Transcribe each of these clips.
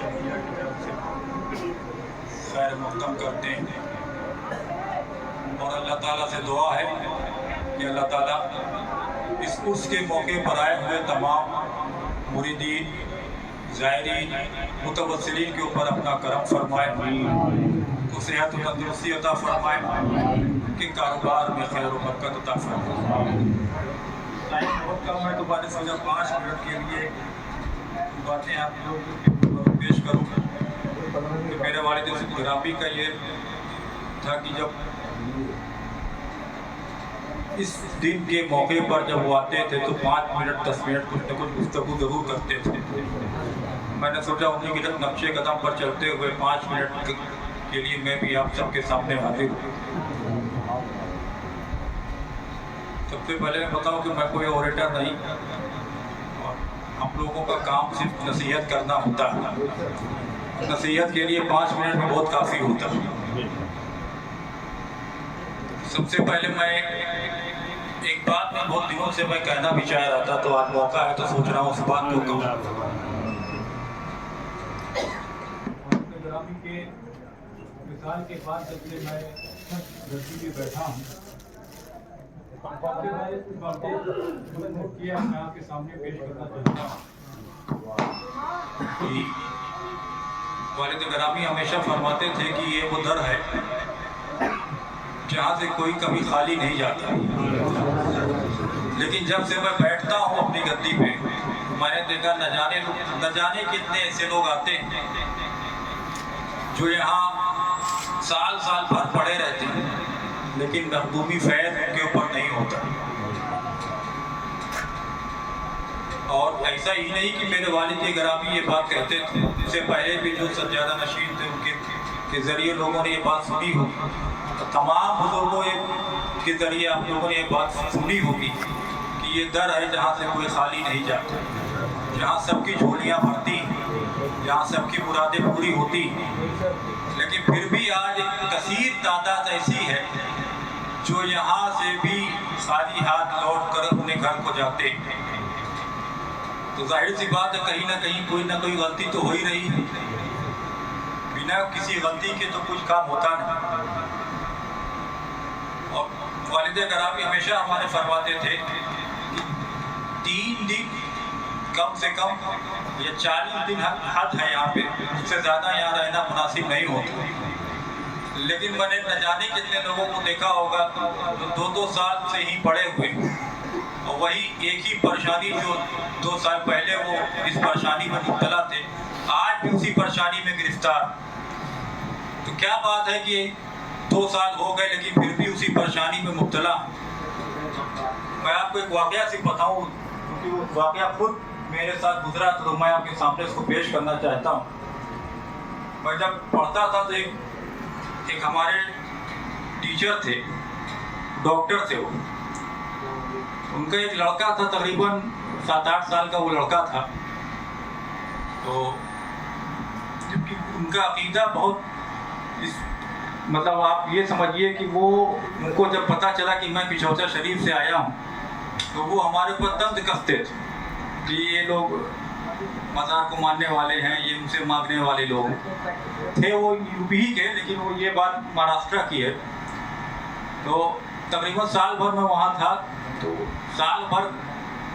शर्मिया की तरफ से खैर मक़दम करते हैं और अल्लाह ताला से दुआ है कि अल्लाह ताला इस उर्स के मौके पर आए हुए तमाम मुरीदीन, ज़ायरीन, मुतवस्सिलीन के ऊपर अपना करम फरमाए, को सेहत और तंदुरुस्ती अता फरमाए, कि कारोबार में खैर और बरकत अता फरमाए। टाइम बहुत कम है तो मैंने सोचा 5 मिनट के लिए बातें आप लोगों के पेश करूँ कि मेरे वालिद गिरामी का ये था कि जब इस दिन के मौके पर जब वो आते थे तो 5 मिनट 10 मिनट कुछ न कुछ गुफ्तगू ज़रूर करते थे। मैंने सोचा उन्हीं के नक्शे कदम पर चलते हुए 5 मिनट के लिए मैं भी आप सबके सामने हाजिर हूँ। सबसे पहले मैं बताऊँ कि मैं कोई ऑरेटर नहीं, और हम लोगों का काम सिर्फ नसीहत करना होता है। नसीहत के लिए 5 मिनट में बहुत काफ़ी होता है। सबसे पहले मैं एक बात में बहुत दिनों से मैं कहना भी चाह रहा था, तो आज मौका है तो सोच रहा हूँ उस बात को कहूँ। गिरामी के मिसाल के बाद जब से मैं धरती पे बैठा हूँ, नोट किया मैं आपके सामने पेश करना चाहता हूँ। वालिद गिरामी हमेशा फरमाते थे कि ये वो दर है जहाँ से कोई कभी खाली नहीं जाता। लेकिन जब से मैं बैठता हूँ अपनी गद्दी पे, मैंने देखा न जाने कितने ऐसे लोग आते हैं जो यहाँ साल साल भर पड़े रहते हैं, लेकिन महबूबी फैज़ उनके ऊपर नहीं होता। और ऐसा ही नहीं कि मेरे वालिद गिरामी ये बात कहते थे, इससे पहले भी जो सज्जादा नशीन थे उनके ज़रिए लोगों ने ये बात सुनी होगी, तो तमाम बुजुर्गों के ज़रिए आप लोगों ने ये बात सुनी होगी कि ये दर है जहाँ से कोई खाली नहीं जाता, जहाँ सबकी झोलियाँ भरती, जहाँ सबकी मुरादें पूरी होती। लेकिन फिर भी आज एक कसीर तादाद ऐसी है जो यहाँ से भी खाली हाथ लौट कर अपने घर को जाते हैं। तो जाहिर सी बात है कहीं ना कोई गलती तो हो ही रही है। बिना किसी गलती के तो कुछ काम होता नहीं। और वालिद गिरामी हमेशा हमारे फरमाते थे कि 3 दिन कम से कम या 40 दिन हद है यहाँ पे, उससे ज़्यादा यहाँ रहना मुनासिब नहीं होता। लेकिन मैंने न जाने कितने लोगों को देखा होगा जो 2-2 साल से ही पड़े हुए, और वही एक ही परेशानी जो 2 साल पहले वो इस परेशानी में मुब्तला थे, आज भी उसी परेशानी में गिरफ्तार। तो क्या बात है कि 2 साल हो गए लेकिन फिर भी उसी परेशानी में मुब्तला। मैं आपको एक वाक़या से बताऊँ, क्योंकि वो वाक़या खुद मेरे साथ गुजरा, तो मैं आपके सामने इसको पेश करना चाहता हूँ। मैं जब पढ़ता था तो एक हमारे टीचर थे, डॉक्टर थे वो, उनका एक लड़का था, तकरीबन 7-8 साल का वो लड़का था। तो जबकि उनका अकीदा बहुत मतलब आप ये समझिए कि वो उनको जब पता चला कि मैं पिछौचा शरीफ से आया हूँ, तो वो हमारे ऊपर तंज कसते थे कि ये लोग मज़ार को मानने वाले हैं, ये उनसे मांगने वाले लोग थे। वो यूपी ही के, लेकिन वो ये बात महाराष्ट्र की है। तो तकरीबन साल भर में वहाँ था, तो साल भर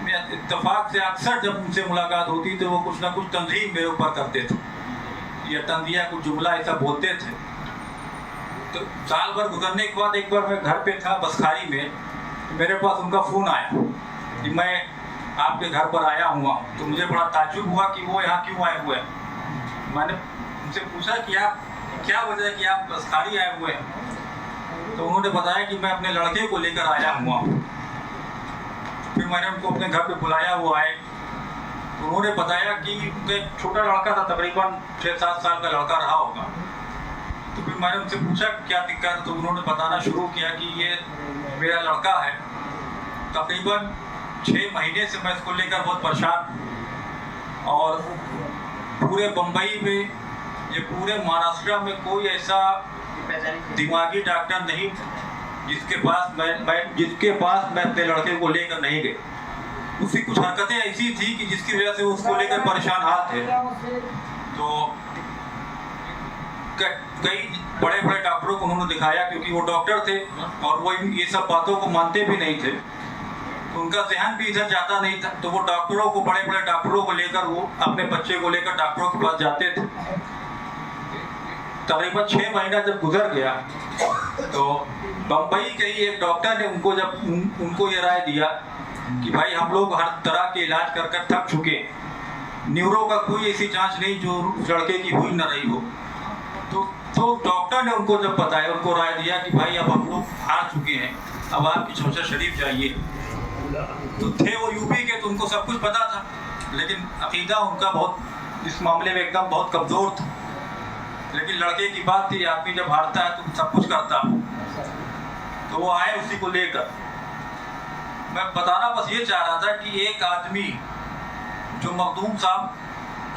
में इत्तेफाक से अक्सर जब उनसे मुलाकात होती तो वो कुछ ना कुछ तंजीम मेरे ऊपर करते थे, या तंजिया कुछ जुमला ऐसा बोलते थे। तो साल भर गुजरने के बाद एक बार मैं घर पे था बसखारी में, तो मेरे पास उनका फ़ोन आया कि मैं आपके घर पर आया हुआ। तो मुझे बड़ा ताज्जुब हुआ कि वो यहाँ क्यों आए हुए हैं। मैंने उनसे पूछा कि आप क्या वजह है कि आप बसखारी आए हुए हैं। तो उन्होंने बताया कि मैं अपने लड़के को लेकर आया हुआ। फिर मैंने उनको अपने घर पे बुलाया, वो आए। तो उन्होंने बताया कि उनका एक छोटा लड़का था, तकरीबन 6-7 साल का लड़का रहा होगा। तो फिर मैंने उनसे पूछा क्या दिक्कत है, तो उन्होंने बताना शुरू किया कि ये मेरा लड़का है, तकरीबन 6 महीने से मैं इसको लेकर बहुत परेशान, और पूरे बम्बई में, ये पूरे महाराष्ट्र में कोई ऐसा दिमागी डॉक्टर नहीं जिसके पास मैं अपने लड़के को लेकर नहीं गए। उसकी कुछ हरकतें ऐसी थी कि जिसकी वजह से उसको लेकर परेशान हाल थे। तो कई बड़े बड़े डॉक्टरों को उन्होंने दिखाया, क्योंकि वो डॉक्टर थे और वो ये सब बातों को मानते भी नहीं थे, तो उनका ध्यान भी इधर जाता नहीं था। तो वो डॉक्टरों को, बड़े बड़े डॉक्टरों को लेकर, वो अपने बच्चे को लेकर डॉक्टरों के पास जाते थे। तकरीबन 6 महीना जब गुजर गया तो बम्बई के ही एक डॉक्टर ने उनको ये राय दिया कि भाई हम लोग हर तरह के इलाज कर कर थक चुके, न्यूरो का कोई ऐसी जांच नहीं जो लड़के की हुई न रही हो। तो डॉक्टर ने उनको जब बताया, उनको राय दिया कि भाई अब हम लोग हार चुके हैं, अब आपकी चौसा शरीफ जाइए। तो थे वो यूपी के, तो उनको सब कुछ पता था, लेकिन अकीदा उनका बहुत इस मामले में एकदम बहुत कमज़ोर था। लेकिन लड़के की बात थी, आदमी जब हारता है तो सब कुछ करता। तो वो आए उसी को लेकर। मैं बताना बस ये चाह रहा था कि एक आदमी जो मखदूम साहब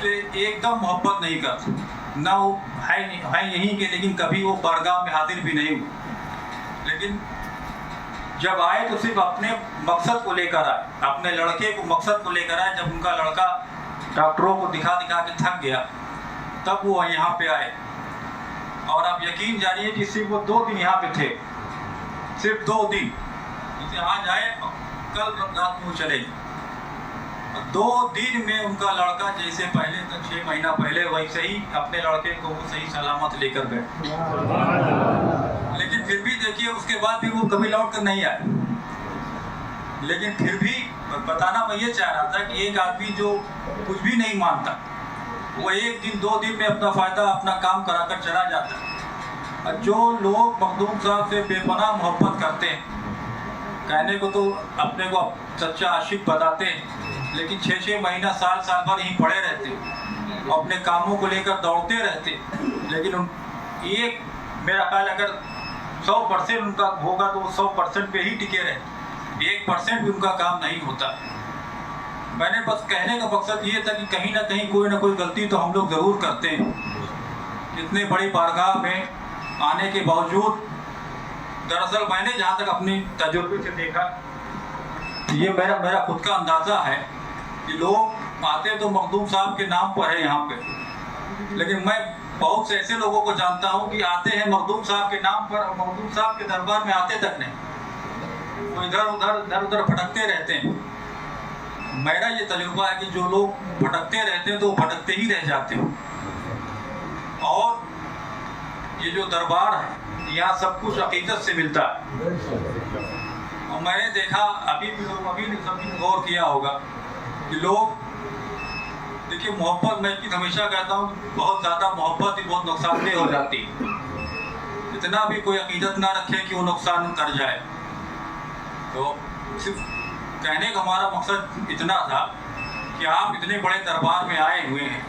से एकदम मोहब्बत नहीं करता, ना वो है यहीं के, लेकिन कभी वो बारगाह में हाजिर भी नहीं हुए, लेकिन जब आए तो सिर्फ अपने मकसद को लेकर आए, अपने लड़के को मकसद को लेकर आए। जब उनका लड़का डॉक्टरों को दिखा दिखा के थक गया, तब वो यहाँ पे आए। और आप यकीन जानिए कि सिर्फ वो 2 दिन यहाँ पे थे, सिर्फ 2 दिन। जैसे आज आए, कल रात में चले गए। 2 दिन में उनका लड़का जैसे पहले तक 6 महीना पहले वैसे ही अपने लड़के को वो सही सलामत लेकर गए। लेकिन फिर भी देखिए, उसके बाद भी वो कभी लौट कर नहीं आए। लेकिन फिर भी बताना मैं ये चाह रहा था कि एक आदमी जो कुछ भी नहीं मानता, वो 1 दिन 2 दिन में अपना फ़ायदा, अपना काम कराकर चला जाता है। और जो लोग मखदूम साहब से बेपनाह मोहब्बत करते हैं, कहने को तो अपने को सच्चा आशिक बताते हैं, लेकिन 6-6 महीना, साल भर यहीं पड़े रहते, अपने कामों को लेकर दौड़ते रहते। लेकिन एक मेरा ख्याल अगर 100% उनका होगा तो वो 100% पे ही टिके रहे, 1% भी उनका काम नहीं होता। मैंने बस कहने का मकसद ये था कि कहीं ना कहीं कोई ना कोई गलती तो हम लोग ज़रूर करते हैं। इतने बड़ी बारगाह में आने के बावजूद, दरअसल मैंने जहाँ तक अपनी तजुर्बे से देखा, ये मेरा खुद का अंदाज़ा है कि लोग आते तो मखदूम साहब के नाम पर है यहाँ पे, लेकिन मैं बहुत से ऐसे लोगों को जानता हूँ कि आते हैं मखदूम साहब के नाम पर और मखदूम साहब के दरबार में आते तक नहीं, वो इधर उधर भटकते रहते हैं। मेरा ये तजुर्बा है कि जो लोग भटकते रहते हैं तो भटकते ही रह जाते हैं। और ये जो दरबार है, यहाँ सब कुछ अकीदत से मिलता है। और मैंने देखा, अभी सभी गौर किया होगा कि लोग, देखिए मोहब्बत, मैं हमेशा कहता हूँ बहुत ज़्यादा मोहब्बत ही बहुत नुकसानदेह हो जाती है। इतना भी कोई अकीदत ना रखे कि वो नुकसान कर जाए। तो सिर्फ कहने का हमारा मकसद इतना था कि आप इतने बड़े दरबार में आए हुए हैं,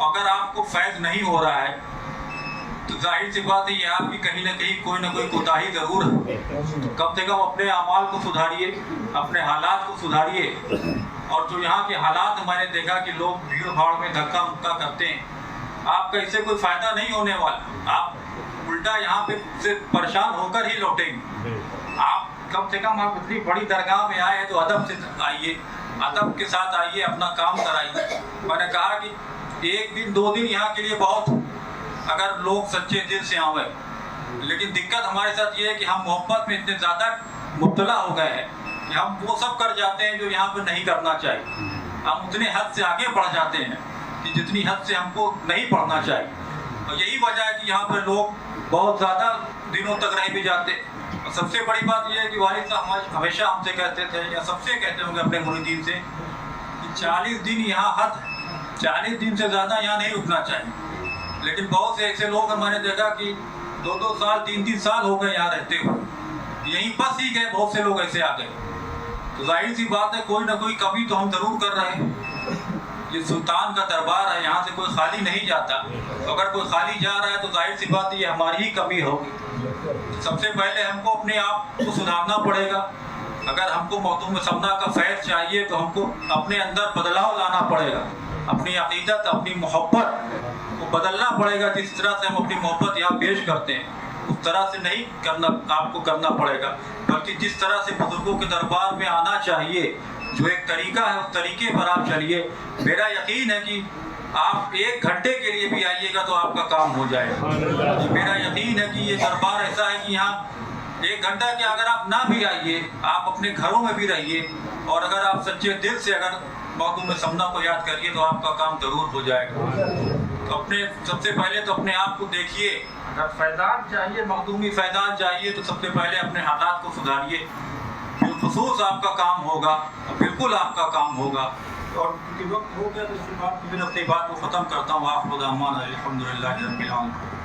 अगर आपको फैज़ नहीं हो रहा है तो जाहिर सी बात है ये आपकी कहीं ना कहीं कोई ना कोई कोताही ज़रूर है। कम से कम अपने अमाल को सुधारिए, अपने हालात को सुधारिए। और जो यहाँ के हालात मैंने देखा कि लोग भीड़ भाड़ में धक्का मुक्का करते हैं, आपका इससे कोई फ़ायदा नहीं होने वाला, आप उल्टा यहाँ पे से परेशान होकर ही लौटेंगे। आप कम से कम आप इतनी बड़ी दरगाह में आए हैं तो अदब से आइए, अदब के साथ आइए, अपना काम कराइए। मैंने कहा कि 1 दिन 2 दिन यहाँ के लिए बहुत, अगर लोग सच्चे दिल से आवे। लेकिन दिक्कत हमारे साथ ये है कि हम मोहब्बत में इतने ज़्यादा मुब्तला हो गए हैं कि हम वो सब कर जाते हैं जो यहाँ पर नहीं करना चाहिए। हम उतने हद से आगे बढ़ जाते हैं कि जितनी हद से हमको नहीं बढ़ना चाहिए। और यही वजह है कि यहाँ पर लोग बहुत ज़्यादा दिनों तक रह भी जाते। और सबसे बड़ी बात यह है कि वालिद साहब हमेशा हमसे कहते थे, या सबसे कहते होंगे अपने मुरीदीन से, कि 40 दिन यहाँ हद है, 40 दिन से ज़्यादा यहाँ नहीं रुकना चाहिए। लेकिन बहुत से ऐसे लोग मैंने देखा कि 2-2 साल 3-3 साल हो गए यहाँ रहते हुए, यहीं बस ही गए। बहुत से लोग ऐसे आ गए। तो जाहिर सी बात है कोई ना कोई कमी तो हम ज़रूर कर रहे हैं। ये सुल्तान का दरबार है, यहाँ से कोई खाली नहीं जाता। तो अगर कोई खाली जा रहा है तो जाहिर सी बात ये हमारी ही कमी होगी। सबसे पहले हमको अपने आप को सुधारना पड़ेगा। अगर हमको मखदूम सबना का फैज़ चाहिए तो हमको अपने अंदर बदलाव लाना पड़ेगा, अपनी अक़ीदत, अपनी मोहब्बत को बदलना पड़ेगा। जिस तरह से हम अपनी मोहब्बत यहाँ पेश करते हैं उस तरह से नहीं करना, आपको करना पड़ेगा, बल्कि जिस तरह से बुजुर्गों के दरबार में आना चाहिए, जो एक तरीका है उस तरीके पर आप चलिए। मेरा यकीन है कि آپ 1 گھنٹے کے لیے بھی آئیے گا تو آپ کا کام ہو جائے گا. میرا یقین ہے کہ یہ دربار ایسا ہے کہ یہاں 1 گھنٹہ کے اگر آپ نہ بھی آئیے، آپ اپنے گھروں میں بھی رہیے، اور اگر آپ سچے دل سے اگر مخدوم سمنا کو یاد کریے تو آپ کا کام ضرور ہو جائے گا. تو سب سے پہلے تو اپنے آپ کو دیکھیے. اگر فیضان چاہیے، مخدومی فیضان چاہیے، تو سب سے پہلے اپنے حالات کو سدھاریے. بالخصوص آپ کا کام ہوگا، بالکل آپ کا کام ہوگا. اور کیونکہ وقت ہو گیا تو اسی بات کو ختم کرتا ہوں. آخر دعوانا الحمدللہ رب العالمین.